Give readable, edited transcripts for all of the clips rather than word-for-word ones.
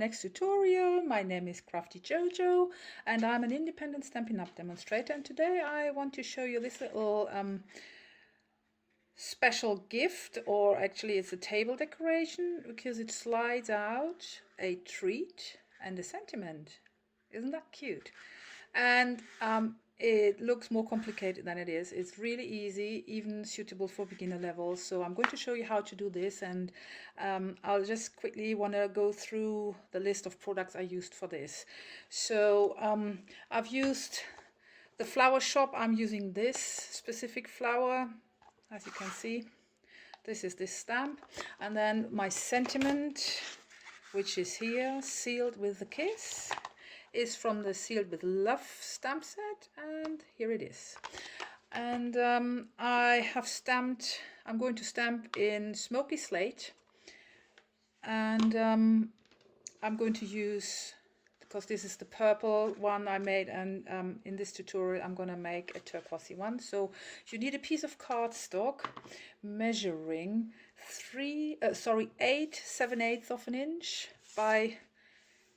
next tutorial. My name is Crafty JoJo and I'm an independent Stampin' Up! Demonstrator, and today I want to show you this little special gift, or actually it's a table decoration, because it slides out a treat and a sentiment. Isn't that cute? And it looks more complicated than it is. It's really easy, even suitable for beginner levels. So I'm going to show you how to do this, and I'll just quickly want to go through the list of products I used for this. So I've used the flower shop. I'm using this specific flower, as you can see. This is this stamp, and then my sentiment, which is here, sealed with a kiss, is from the Sealed with Love stamp set, and here it is. And I have stamped, I'm going to stamp in Smoky Slate, and I'm going to use, because this is the purple one I made, and in this tutorial I'm going to make a turquoisey one. So you need a piece of cardstock measuring 8 7/8 of an inch by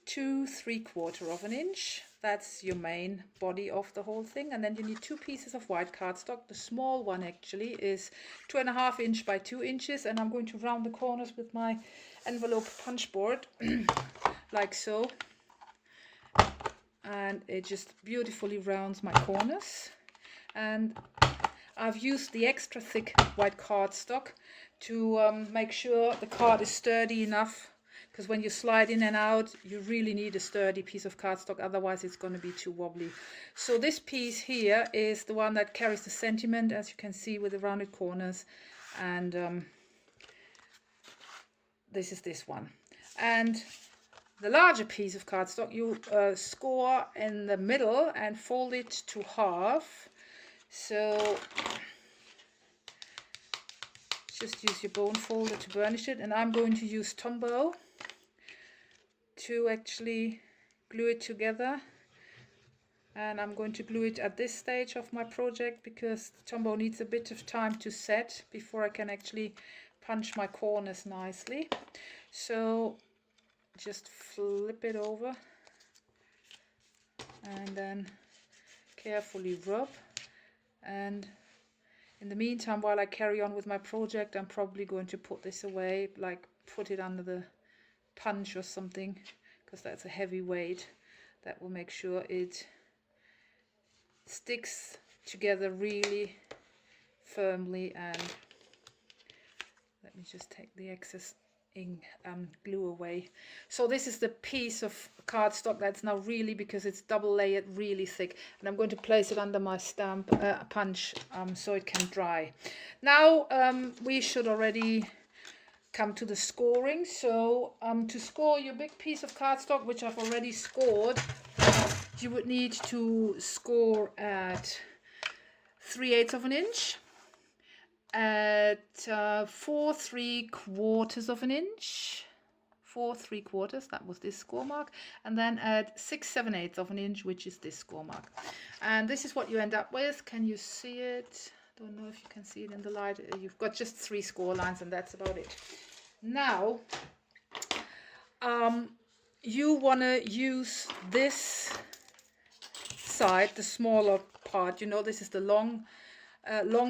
2 3/4 of an inch. That's your main body of the whole thing. And then you need 2 pieces of white cardstock. The small one actually is 2.5 inch by 2 inches, and I'm going to round the corners with my envelope punch board like so, and it just beautifully rounds my corners. And I've used the extra thick white cardstock to make sure the card is sturdy enough, because when you slide in and out, you really need a sturdy piece of cardstock, otherwise it's going to be too wobbly. So this piece here is the one that carries the sentiment, as you can see, with the rounded corners, and this is this one. And the larger piece of cardstock you score in the middle and fold it to half. So just use your bone folder to burnish it, and I'm going to use Tombow to actually glue it together. And I'm going to glue it at this stage of my project, because the Tombow needs a bit of time to set before I can actually punch my corners nicely. So just flip it over and then carefully rub. And in the meantime, while I carry on with my project, I'm probably going to put this away, like put it under the punch or something, because that's a heavy weight. That will make sure it sticks together really firmly. And let me just take the excess ink glue away. So this is the piece of cardstock that's now really, because it's double layered, really thick, and I'm going to place it under my stamp punch so it can dry. Now we should already come to the scoring. So to score your big piece of cardstock, which I've already scored, you would need to score at 3/8 of an inch, at 4 3/4 of an inch, 4 3/4, that was this score mark, and then at 6 7/8 of an inch, which is this score mark. And this is what you end up with. Can you see it? Don't know if you can see it in the light. You've got just 3 score lines, and that's about it. Now you want to use this side, the smaller part. You know, this is the long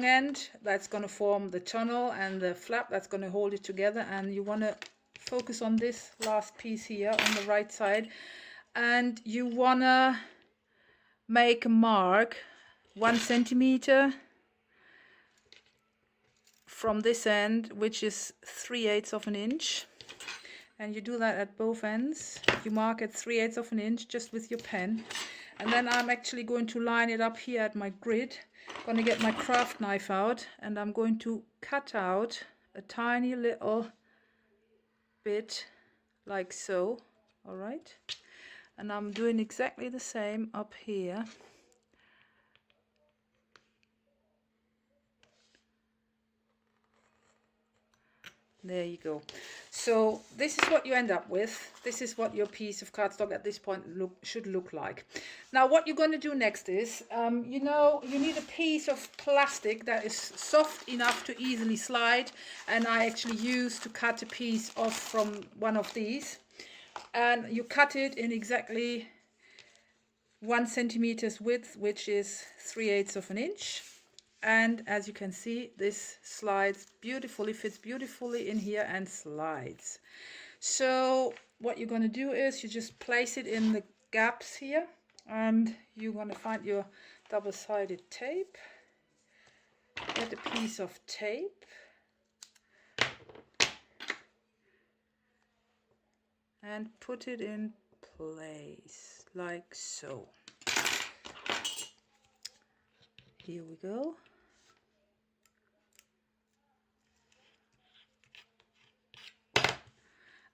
end that's going to form the tunnel, and the flap that's going to hold it together. And you want to focus on this last piece here on the right side, and you want to make a mark 1 centimeter from this end, which is 3/8 of an inch. And you do that at both ends. You mark at 3/8 of an inch just with your pen. And then I'm actually going to line it up here at my grid. I'm going to get my craft knife out, and I'm going to cut out a tiny little bit like so. All right. And I'm doing exactly the same up here. There you go. So this is what you end up with. This is what your piece of cardstock at this point should look like. Now what you're going to do next is, you know, you need a piece of plastic that is soft enough to easily slide, and I actually used to cut a piece off from one of these. and you cut it in exactly 1 centimeter width, which is 3/8 of an inch. And as you can see, this slides beautifully, fits beautifully in here and slides. So what you're going to do is you just place it in the gaps here, and you're going to find your double-sided tape. Get a piece of tape and put it in place like so. Here we go.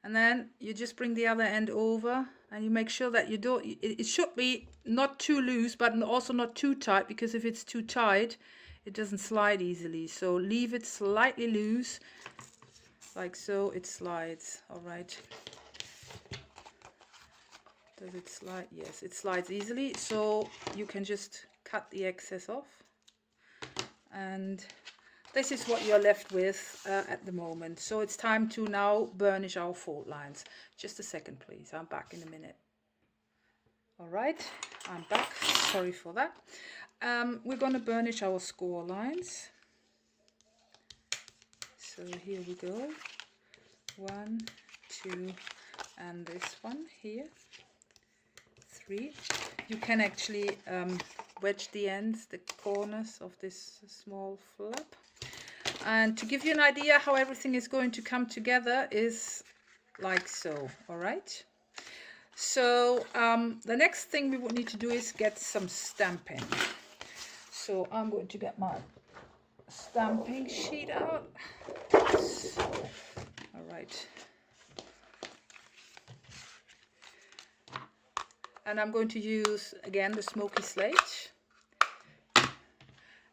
And then you just bring the other end over, and you make sure that you don't, it should be not too loose but also not too tight, because if it's too tight it doesn't slide easily. So leave it slightly loose like so, it slides. All right, does it slide? Yes, it slides easily, so you can just cut the excess off. And this is what you're left with at the moment. So it's time to now burnish our fold lines. Just a second, please. I'm back in a minute. All right, I'm back. Sorry for that. We're going to burnish our score lines. So here we go. 1, 2, and this one here. 3. You can actually wedge the ends, the corners of this small flap. And to give you an idea how everything is going to come together is like so. All right. So the next thing we would need to do is get some stamping. So I'm going to get my stamping sheet out. All right. And I'm going to use again the smoky slate.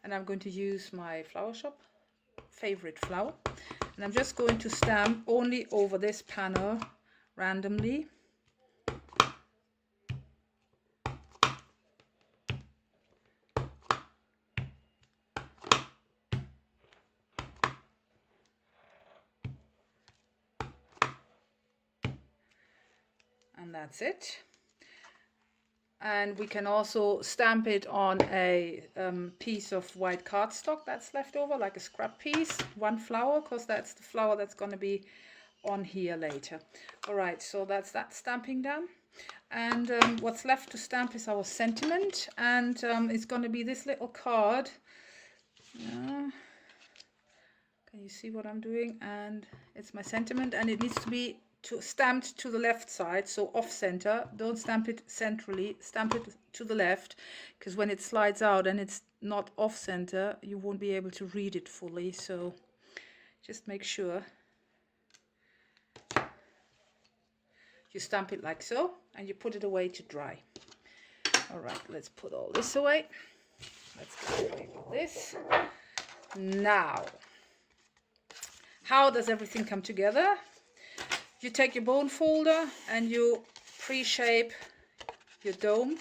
And I'm going to use my flower shop favorite flower, and I'm just going to stamp only over this panel randomly. And that's it. And we can also stamp it on a piece of white cardstock that's left over, like a scrap piece, 1 flower, because that's the flower that's going to be on here later. All right, so that's that stamping done. And what's left to stamp is our sentiment, and it's going to be this little card. Can you see what I'm doing? And it's my sentiment, and it needs to be stamped to the left side, so off center. Don't stamp it centrally, stamp it to the left, because when it slides out and it's not off center, you won't be able to read it fully. So just make sure you stamp it like so, and you put it away to dry. All right, let's put all this away. Let's get away with this. Now, how does everything come together? You take your bone folder and you pre-shape your dome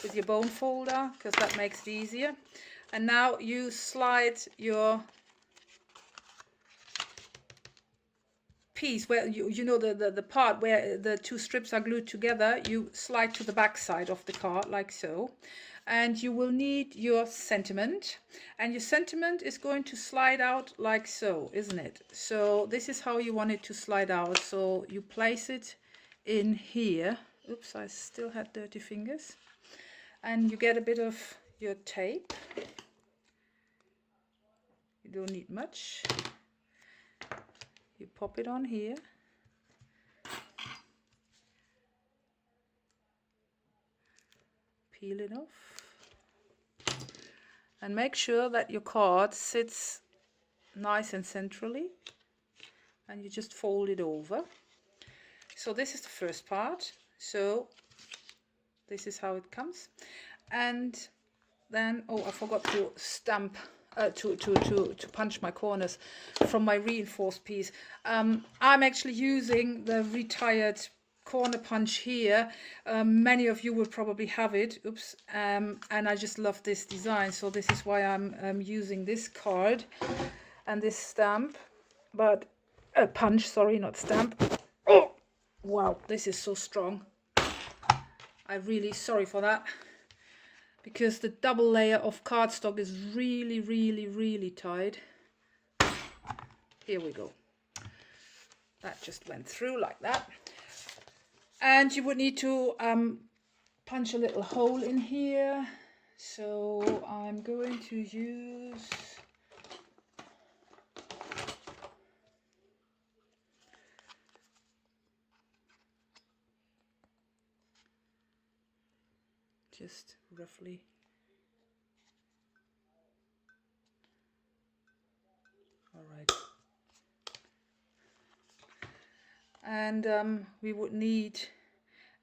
with your bone folder, because that makes it easier. And now you slide your piece where you know the part where the 2 strips are glued together, you slide to the back side of the card like so. And you will need your sentiment, and your sentiment is going to slide out like so, isn't it? So this is how you want it to slide out. So you place it in here. Oops, I still had dirty fingers. And you get a bit of your tape. You don't need much. You pop it on here. Peel it off. And make sure that your card sits nice and centrally, and you just fold it over. So this is the first part. So this is how it comes. And then, oh, I forgot to stamp, to punch my corners from my reinforced piece. I'm actually using the retired corner punch here. Many of you will probably have it. Oops. And I just love this design, so this is why I'm using this card and this stamp, but punch, sorry, not stamp. Oh, Wow, this is so strong. I'm really sorry for that, because the double layer of cardstock is really, really, really tight. Here we go. That just went through like that. And you would need to punch a little hole in here. So I'm going to use just roughly. All right. And we would need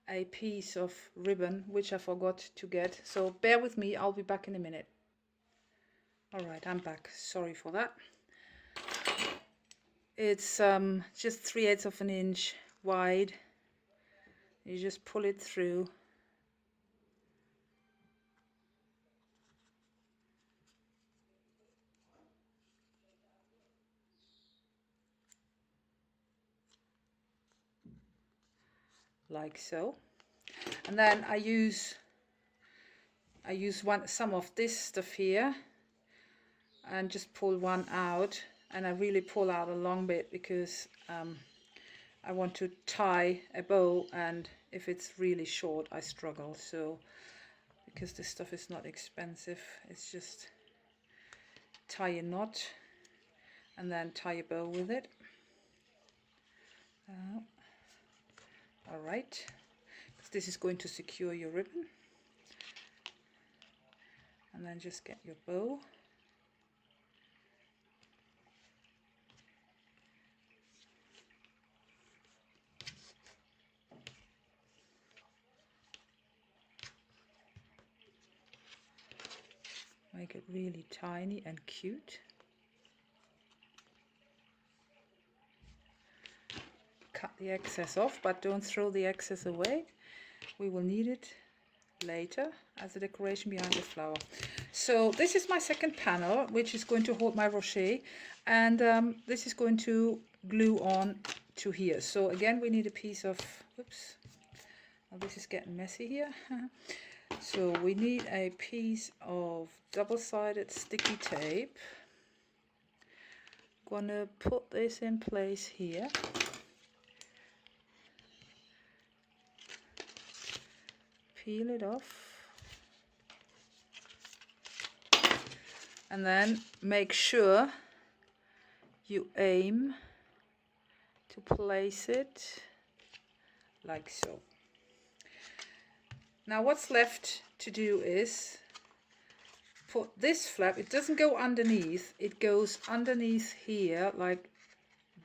a piece of ribbon, which I forgot to get. So bear with me, I'll be back in a minute. All right, I'm back. Sorry for that. It's just 3/8 of an inch wide. You just pull it through. Like so. And then I use some of this stuff here and just pull one out, and I really pull out a long bit because I want to tie a bow, and if it's really short I struggle. So because this stuff is not expensive, it's just tie a knot and then tie a bow with it. All right, this is going to secure your ribbon. And then just get your bow. Make it really tiny and cute. Cut the excess off, but don't throw the excess away. We will need it later as a decoration behind the flower. So this is my second panel, which is going to hold my rochet, and this is going to glue on to here. So again, we need a piece of, oops, oh, this is getting messy here. So we need a piece of double-sided sticky tape. Gonna put this in place here. Peel it off. And then make sure you aim to place it like so. Now what's left to do is put this flap, it doesn't go underneath, it goes underneath here like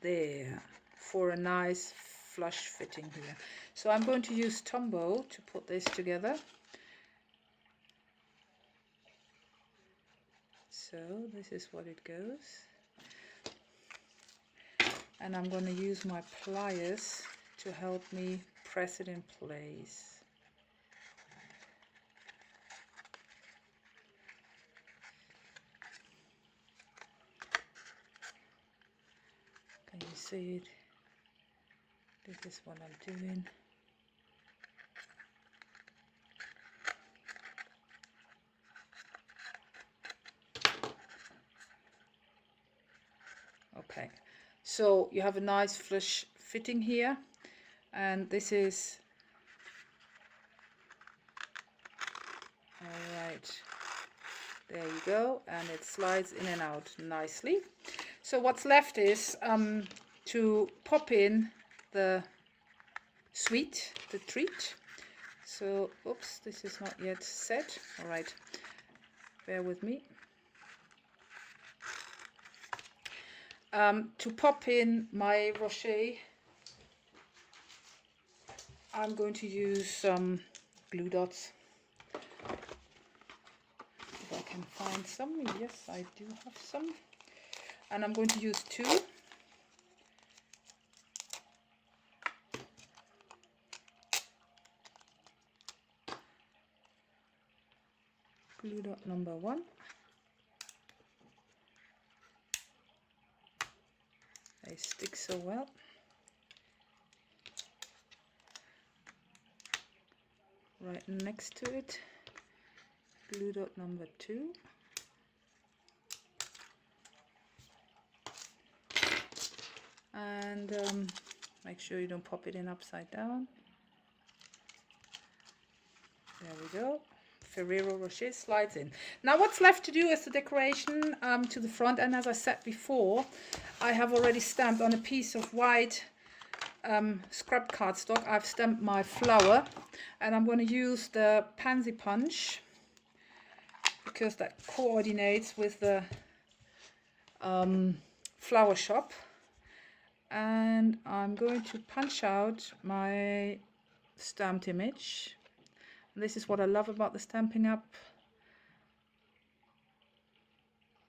there for a nice flush fitting here. So I'm going to use Tombow to put this together. So this is what it goes. And I'm going to use my pliers to help me press it in place. Can you see it? This is what I'm doing. Okay, so you have a nice flush fitting here, and this is all right. There you go, and it slides in and out nicely. So what's left is to pop in the sweet, the treat. So, oops, this is not yet set. All right, bear with me. To pop in my rochet, I'm going to use some glue dots. If I can find some, yes, I do have some. And I'm going to use 2. Glue dot number 1. They stick so well. right next to it, glue dot number 2. And make sure you don't pop it in upside down. There we go. Ferrero Rocher slides in. Now what's left to do is the decoration to the front, and as I said before, I have already stamped on a piece of white scrap cardstock. I've stamped my flower, and I'm going to use the Pansy Punch because that coordinates with the flower shop. And I'm going to punch out my stamped image. And this is what I love about the Stampin' Up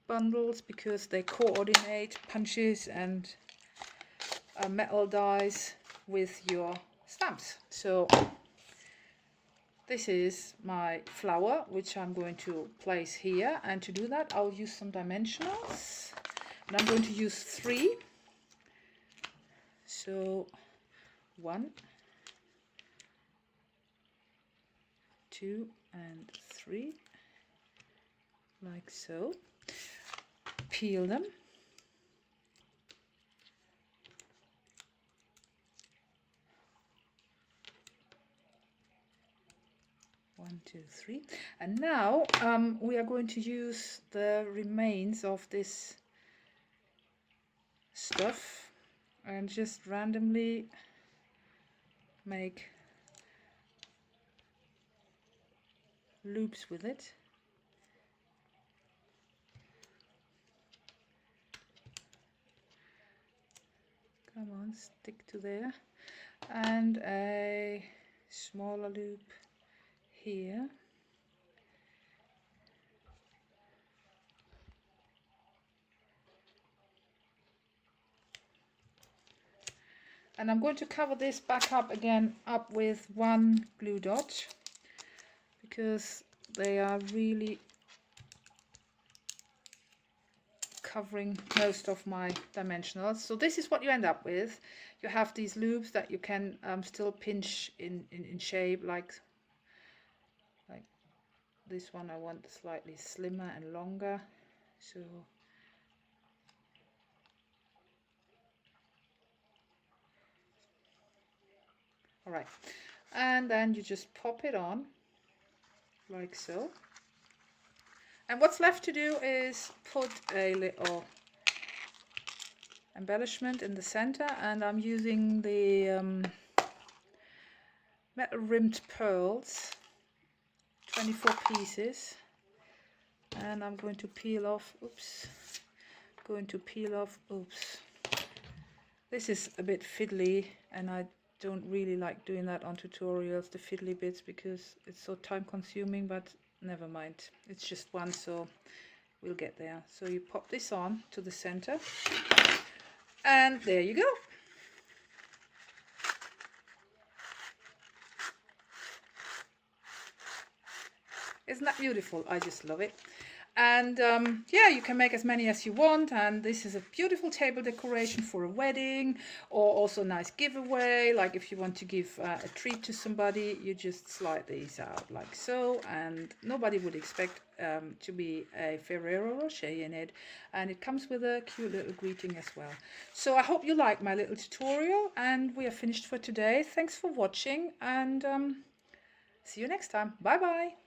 bundles, because they coordinate punches and metal dies with your stamps. So this is my flower, which I'm going to place here, and to do that I'll use some dimensionals, and I'm going to use 3. So 1, 2 and 3, like so. Peel them. One, two, 3. And now we are going to use the remains of this stuff and just randomly make loops with it. Come on, stick to there. And a smaller loop here. And I'm going to cover this back up again up with 1 glue dot, because they are really covering most of my dimensionals. So this is what you end up with. You have these loops that you can still pinch in shape, like this one. I want slightly slimmer and longer, so all right, and then you just pop it on like so. And what's left to do is put a little embellishment in the center, and I'm using the metal rimmed pearls, 24 pieces, and I'm going to peel off, this is a bit fiddly, and I don't really like doing that on tutorials, the fiddly bits, because it's so time consuming, but never mind, it's just one, so we'll get there. So you pop this on to the center, and there you go. Isn't that beautiful? I just love it. And yeah, you can make as many as you want, and this is a beautiful table decoration for a wedding, or also a nice giveaway. Like if you want to give a treat to somebody, you just slide these out like so, and nobody would expect to be a Ferrero Rocher in it, and it comes with a cute little greeting as well. So I hope you like my little tutorial, and we are finished for today. Thanks for watching, and see you next time. Bye bye.